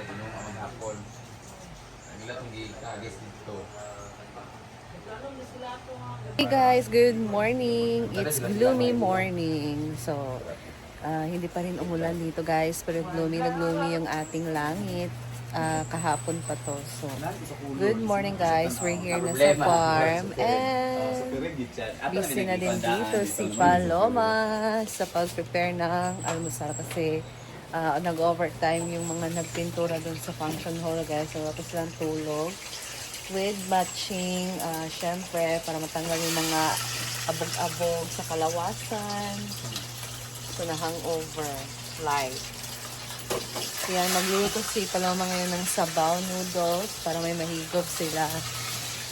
Ginoo ang hapon. Ang ila tong gikagis dito. Hey guys, good morning. It's gloomy morning. So, hindi pa rin umulan dito guys, pero gloomy na gloomy yung ating langit. Kahapon pa to. So, good morning guys. We're here na sa farm and busy na din dito si Paloma sa pag-prepare ng almusal kasi nag-overtime yung mga nagpintura dun sa function hall guys. So, tapos lang tulog with matching, syempre, para matanggal yung mga abog-abog sa kalawasan. So, na hangover, light. Yan, magluluto si Paloma ngayon ng sabaw noodles para may mahigop sila.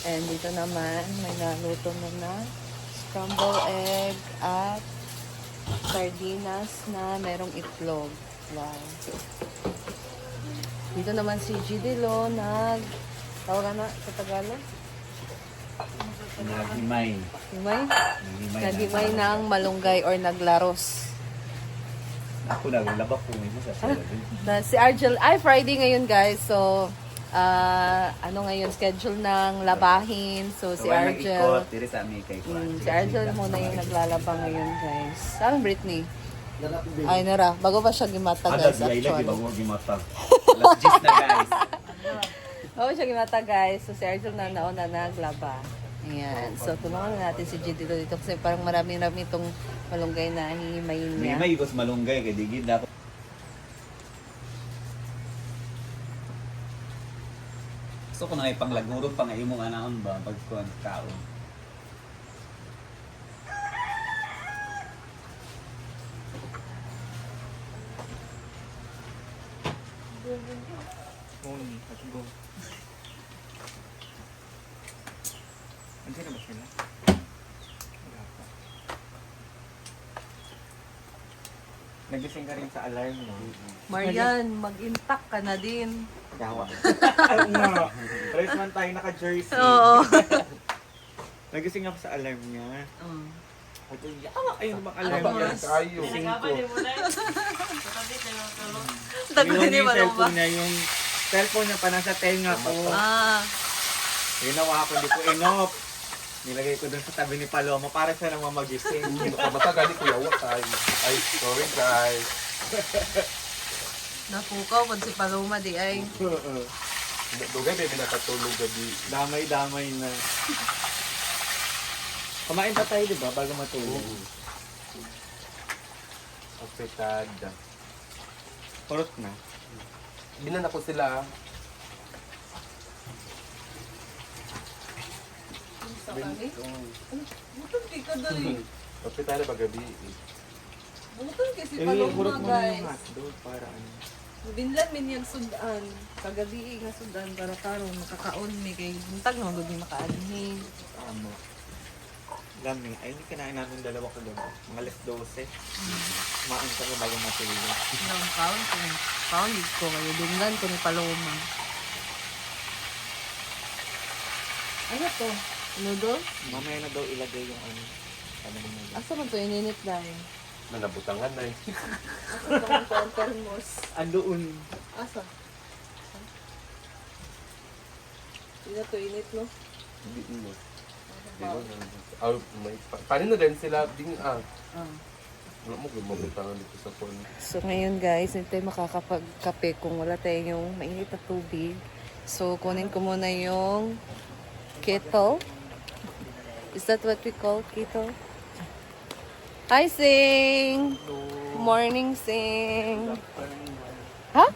And dito naman, may naluto na scrambled egg at sardinas na merong itlog. Wow. Dito naman si Gidilo tawagan na sa Tagalog? Nagimay. Himay? Nagimay ng malunggay or naglaros. Ako naglaba po mo sa sala. Si Argel, Friday ngayon guys. So, ngayon, schedule ng labahin. So, si Argel. Si Argel muna yung naglalaba ngayon guys. Saan Britney? Ay, nara. Bago pa siya gimata guys. Actually. Bago gimata. Last gist na guys. Bago siya gimata guys. So, si Argel na nauna naglaba. Ayan. So, tulungan na natin si G dito kasi parang marami-rami itong malunggay na hihimayin niya. May ikos malunggay kay digid na ako. Gusto ko na ipanglagurog pa nga imong anaon ba pagkuan kaon. Let's go. Andiyan na ba sila? Wala pa. Nagising ka rin sa alarm mo. Marian, mag-intact ka na din. Yawa. Ano nga? First man tayo naka-jersey. Oo. Nagising ako sa alarm niya. Ito, yawa kayo namang Ano alarm ba niya. yan kayo? 5. Tagunin yung mo lang ba? cellphone niya, yung cellphone niya pa nasa tenga ko. Ginawa ko, hindi ko inop. Nilagay ko dun sa tabi ni Paloma para siya naman magising. Basta gani ko yawa tayo. Ay, sorry guys. Napukaw pag si Paloma di ay. Dugay baby nakatulog gabi. Damay-damay na. Kumain pa tayo, di ba? Bago matulog. Apetada. Purot na. Binan ako sila. Sa kami? Butang di ka doy. Apetada ba gabi? Butang kasi Purot Paloma mo na yung guys. hotdog para ano. Binlan min yung sudan. Kagabi nga sudan para karon makakaon mi kay buntag na magud makaanhin. Tama. Lami. Ay, hindi kinain namin dalawa ko doon. Mga alas 12. Kumain kami bago matulog. Nang kaon ko kayo binlan ko ni Paloma. Ano to? Noodle? Mamaya na daw ilagay yung ano. Ano mo na. Asa man to ininit dahil? Nanabutangan na eh. Asa man to ang thermos? Andoon. Asa? Hindi to init no? Hindi mo. Paano na din sila ding Wala mo gumabutangan dito sa phone. So ngayon guys, hindi tayo makakapagkape kung wala tayong mainit na tubig. So kunin ko muna yung kettle. Is that what we call kettle? Hi Sing! Morning Sing! Ha?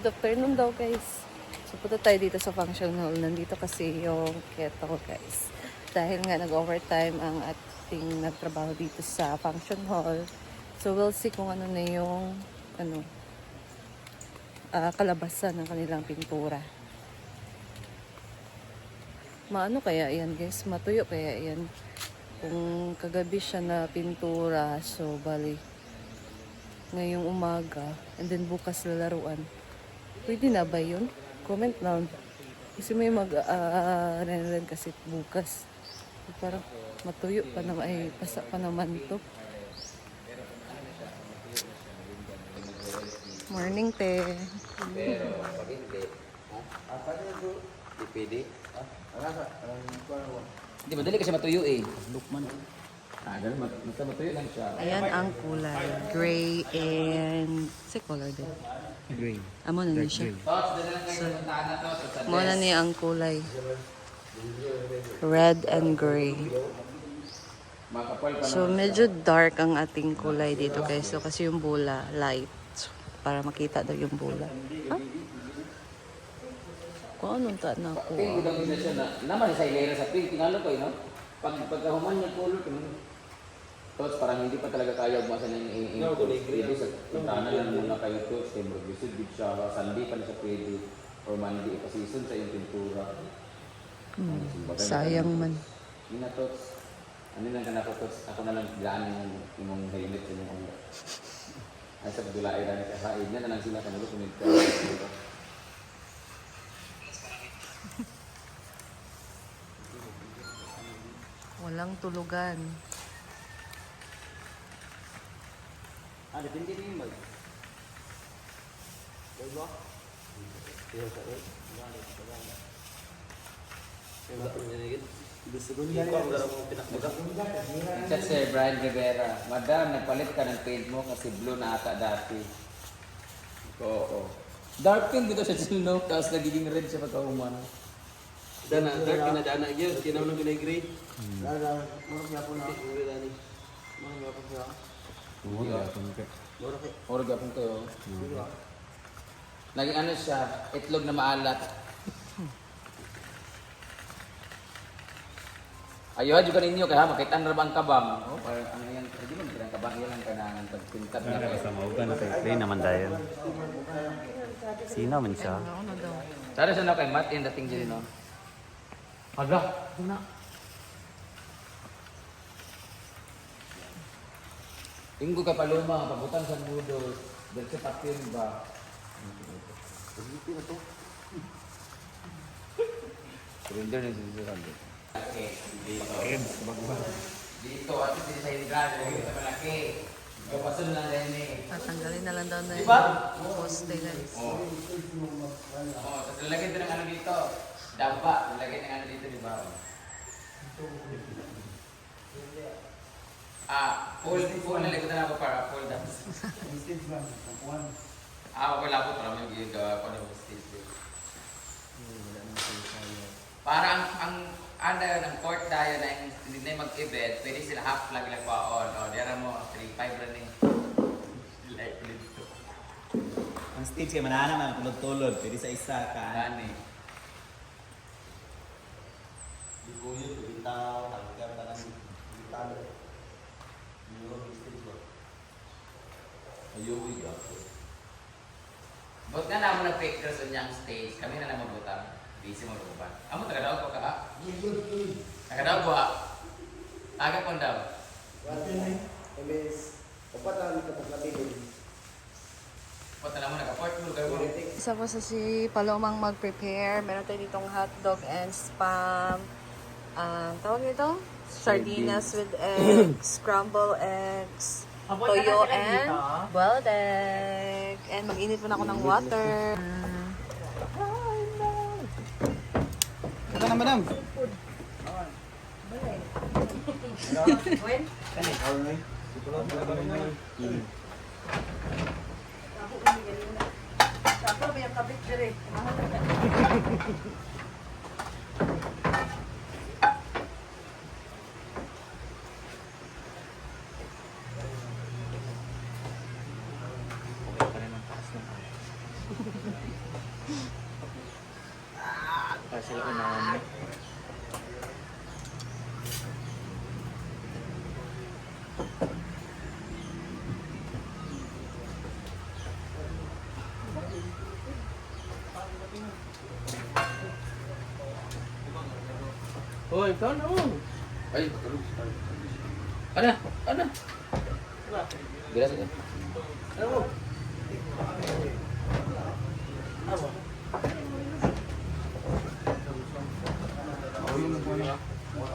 Good afternoon daw guys. So punta tayo dito sa function hall. Nandito kasi yung kettle guys. Dahil nga nag-overtime ang ating nagtrabaho dito sa function hall. So we'll see kung ano na yung kalabasan ng kanilang pintura. Maano kaya yan guys? Matuyo kaya yan? Kung kagabi siya na pintura, so bali ngayong umaga and then bukas lalaruan. Pwede na ba yun? Comment down. Kasi may ren kasi bukas. Parang matuyo pa naman, ay pasa pa naman to. Morning, te. Pero pag hindi, hindi pwede. Hindi, madali kasi matuyo eh. Lukman. Ganun, matuyo lang siya. Ayan ang kulay. Gray and... Sa color din. Gray. Amo na siya. Tots, dala lang kayo sa puntahan na to. Sa Mo na niya ang kulay. Red and gray. Makapal pa So, medyo dark ang ating kulay dito guys. So, kasi yung bola, light. So, para makita daw yung bola. Ha? Kung anong ta na ako. pink, udang isa siya na. Naman sa hilera sa pink. Tingalo ko eh, no? Pagkahuman niya color, Tots, parang hindi pa talaga kaya umasa na yung pwede sa puntahan lang muna kayo Tots. Kaya mag-visit big siya. Sunday pa na siya pwede. Or Monday, ipa-season sa yung pintura. Sayang man. Yun na Tots. Ano lang ka na ko Tots? Ako na lang bilaan yung imong helmet sa inyong ulo. Ay sa pagdulaay lang sa hain. Yan na lang sila kanulo. Kumita. Walang tulugan. Depende rin yung Chat Sir Brian Rivera. Madam, nagpalit ka ng paint mo kasi blue na ata dati. Oo. Dark pink dito sa chino, tapos nagiging red siya pagkahuman. Dana, dark na dana yun. Kinaw ng gulay gray. Orga pong kayo. Naging ano siya, itlog na maalat. Ayuhan juga ninyo kaya makita na bang kabang. Oh, parang ano yan, hindi mo ang kabang yan ang kanangan pagpintat na kayo. Sa maugan na kay Clay naman dahil. Sino man siya? Ano na daw? Sana siya na kay Matt yung dating dyan, no? Hala, na. Tinggo kay Paloma, pabutan sa budos. Dahil sa patin ba? Pagiti na to. Surrender na siya sa okay. Dito, at ito sa Hidran, dito malaki. Kapasun lang rin eh. Tatanggalin na lang daw na Diba? yung poste guys. Oo. Oo, tapos lalagyan din ng ano dito. Damba, lalagyan ng ano dito, di ba? Full lalagyan na ako para full dance. Wala po para may gawa ko ng stage. Para ang court dahil na hindi na mag-event, pwede sila half flag lang pa on. O, diyan mo, 3-5 running. Like dito. Ang stage kay manahan naman tulog-tulog, pwede sa isa ka. Gani. Di ko yun, bitaw, tangkar ka ng bitaw. Ayuwi ka. Ba't nga naman nag-pictures on yung stage, kami na lang magbutang. Busy mo rin ba? Amo, taga-daw ko ka ha? Taga-daw ko ha? Taga po daw. Pata naman, naka-port mo, lugar mo. Isa pa sa si Palomang mag-prepare. Meron tayo ditong hotdog and spam. Tawag nito? Sardinas with eggs, scramble eggs, toyo and boiled egg. And mag-init muna ako ng water. Ito na madam. Sila unahan. Hoy, ikaw na mo. Ay, ano? Ano? Bilas ka.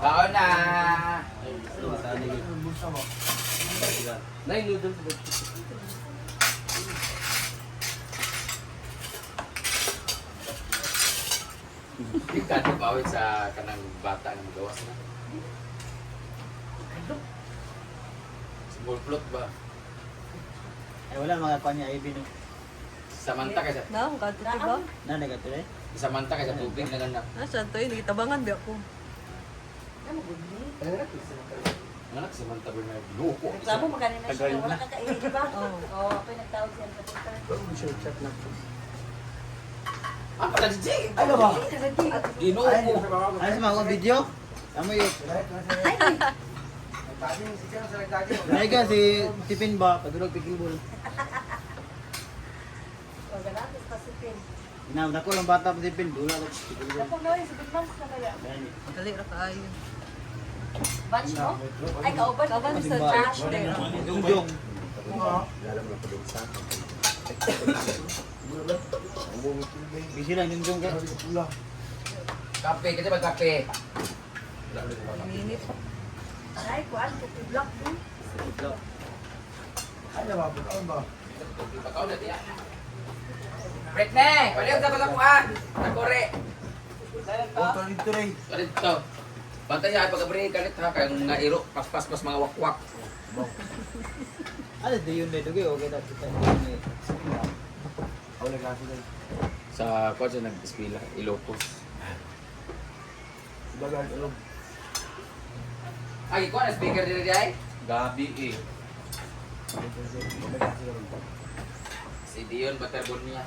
Kaon na! Nay, noodles. Hindi ka napawid sa kanang bata ng gawas na. Small plot ba? Ay, wala mga kanya ay binu. Samanta ka sa Na, ang kanto ba? Na, negative eh. samanta ka sa tubig na ganda. Saan to yun? Itabangan ba ako? Anak Samantha Bernard. Loko. Sabo magaling na siya, wala kang kainin, di ba? Oo. Oo, ako yung nagtawag siya sa Twitter. Ah, pala si Jay. Ano ba? Ginoo ko. Ano sa mga video? Amo yun. Naiga si Tipin ba? Padulog pikibol. O, galatis pa si Pin. Nako lang bata pa Tipin. Dula ko pikibol. Ako na yun, si Big Mouse na kaya. Dali ra kaayo. Batch mo? Ay, kauban. Kauban sa church there. Jungjong. Busy lang jungjong ka. Kape, kasi ba kape? Minute. Ay, kuan, kuki-block mo. Ipakaw na tiya. Break na! Paliw sa kalakuan! Nakore! Kalit to. Bantay niya pag-break kalit ha. Kaya mga iro, pas-pas-pas mga wakwak. Ano di yun dito kayo? Okay na kita. Sa kwan siya nag-espila, Ilocos. Ay, kwan, speaker dito ay? Gabi eh. Si Dion Baterbon niya.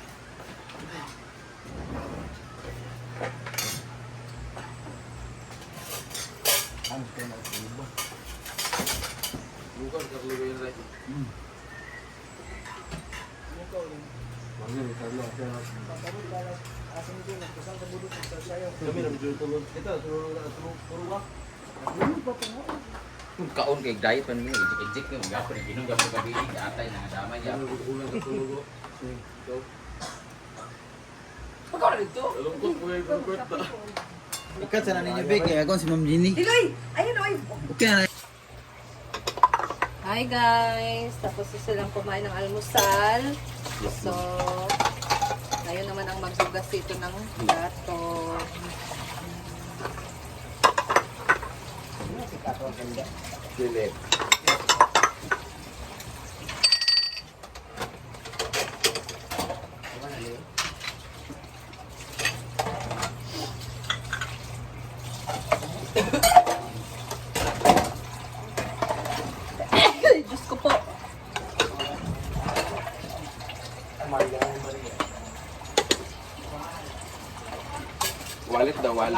Bukan terlalu berat. Kaon kay diet man mo, ijik-ijik mo, gapo ni ginom gapo gabi ni atay na damay ya. Pagkaon dito. Ikat sana ninyo big kaya ako si Ma'am Jenny. Diloy! Ayun, oy! Okay na. Hi guys! Tapos na silang kumain ng almusal. So, ngayon naman ang maghugas dito ng plato. Philip. Diyos ko po! Wallet daw, wallet.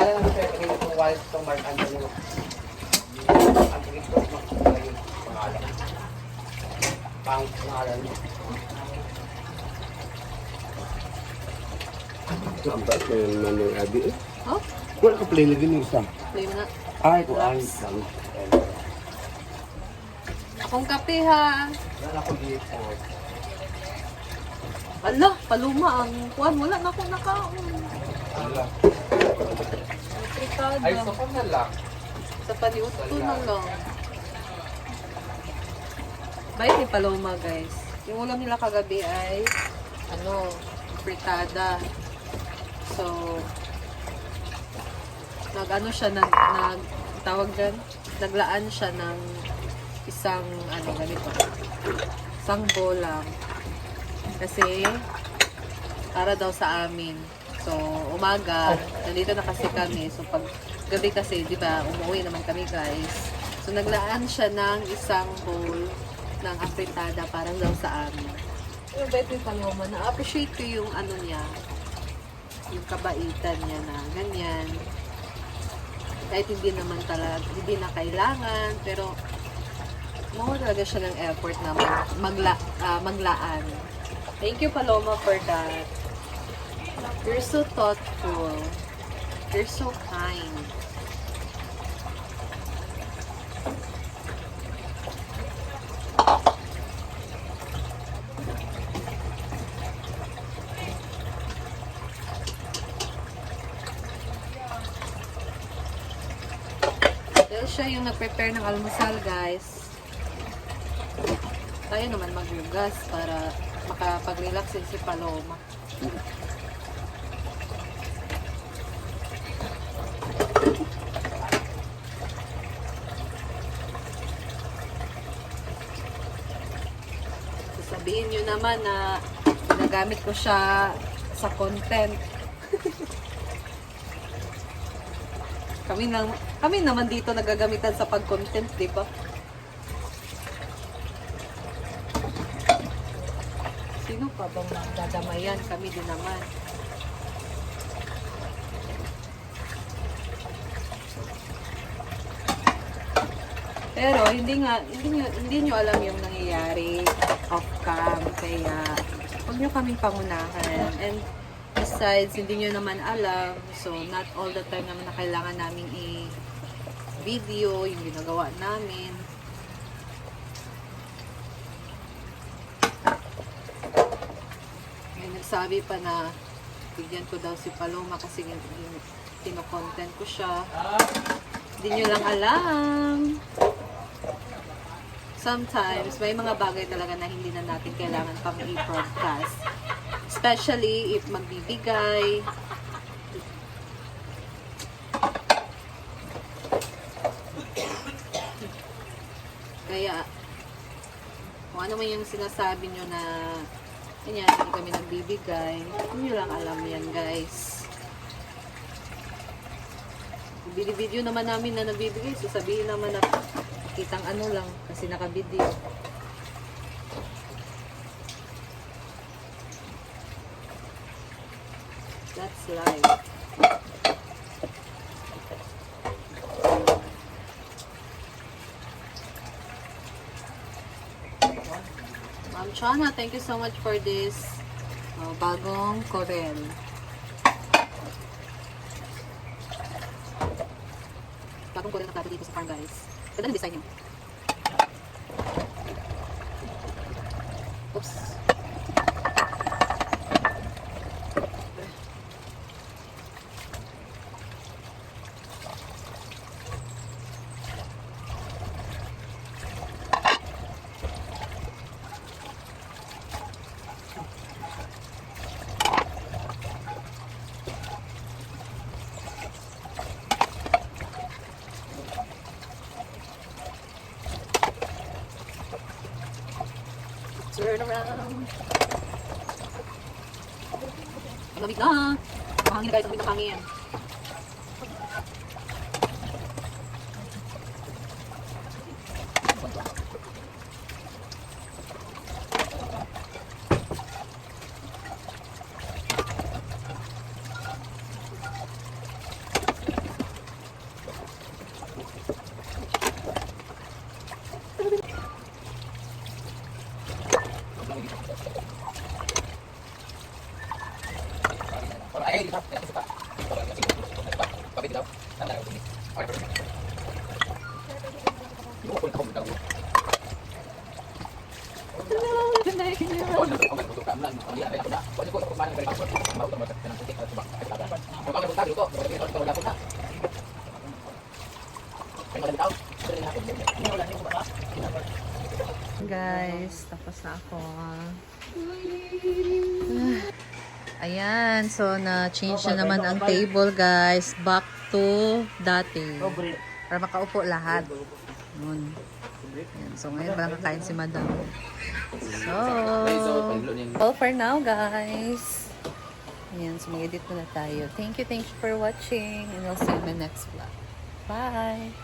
Ang bait na yung nanong abi eh. Oh? Wala ka play lagi ng isa. Play mo na. Ay, ko ay. Akong kape ha! Wala ko dito. Ala, paluma ang kuwan. Wala na akong nakaon. Ala. Trikada. Ay, sa panala. Sa paniuto na lang. Bait ni Paloma guys. Yung ulam nila kagabi ay fritada. So, nag-ano siya, tawag dyan, naglaan siya ng isang, ganito, isang bolang. Kasi, para daw sa amin. So, umaga, nandito na kasi kami. So, pag gabi kasi, di ba, umuwi naman kami guys. So, naglaan siya ng isang bowl ng afritada para daw sa amin. Yung bait ni Paloma, na-appreciate ko yung niya, yung kabaitan niya na ganyan. Kahit hindi naman talaga, hindi na kailangan, pero mo talaga siya ng effort na maglaan. Thank you, Paloma, for that. You're so thoughtful. You're so kind. Dahil siya yung nag-prepare ng almusal, guys. Tayo naman maglugas para makapag-relax din si Paloma. naman na ginagamit ko siya sa content. kami naman dito nagagamitan sa pag-content, di ba? Sino pa bang magdadamayan? Kami din naman. Pero hindi nyo alam yung nangyayari off cam, kaya huwag nyo kaming pangunahan. And besides, hindi nyo naman alam, so not all the time naman na kailangan namin i-video yung ginagawa namin. May nagsabi pa na bigyan ko daw si Paloma kasi kino-content ko siya. Hindi nyo lang alam. Sometimes, may mga bagay talaga na hindi na natin kailangan pang i-broadcast. Especially if magbibigay. Kaya, kung ano man yung sinasabi nyo na ganyan, hindi kami nagbibigay, hindi nyo lang alam yan, guys. Video naman namin na nagbibigay, so sabihin naman na kitang ano lang kasi naka-video. That's life. Ma'am Chana, thank you so much for this bagong Corel. Bagong Corel na plato dito sa farm, guys. Ganda ng design niyo. Oops. Turn around. Ang lamig na. Mahangin na guys, ang lamig na pangin. Guys, tapos na ako. Ayan, so na-change na naman ang table, guys. Back to dati. Para makaupo lahat. Ayan, so ngayon parang kakain si Madam. So, all for now, guys. Ayan, so mag-edit na tayo. Thank you for watching. And I'll see you in my next vlog. Bye!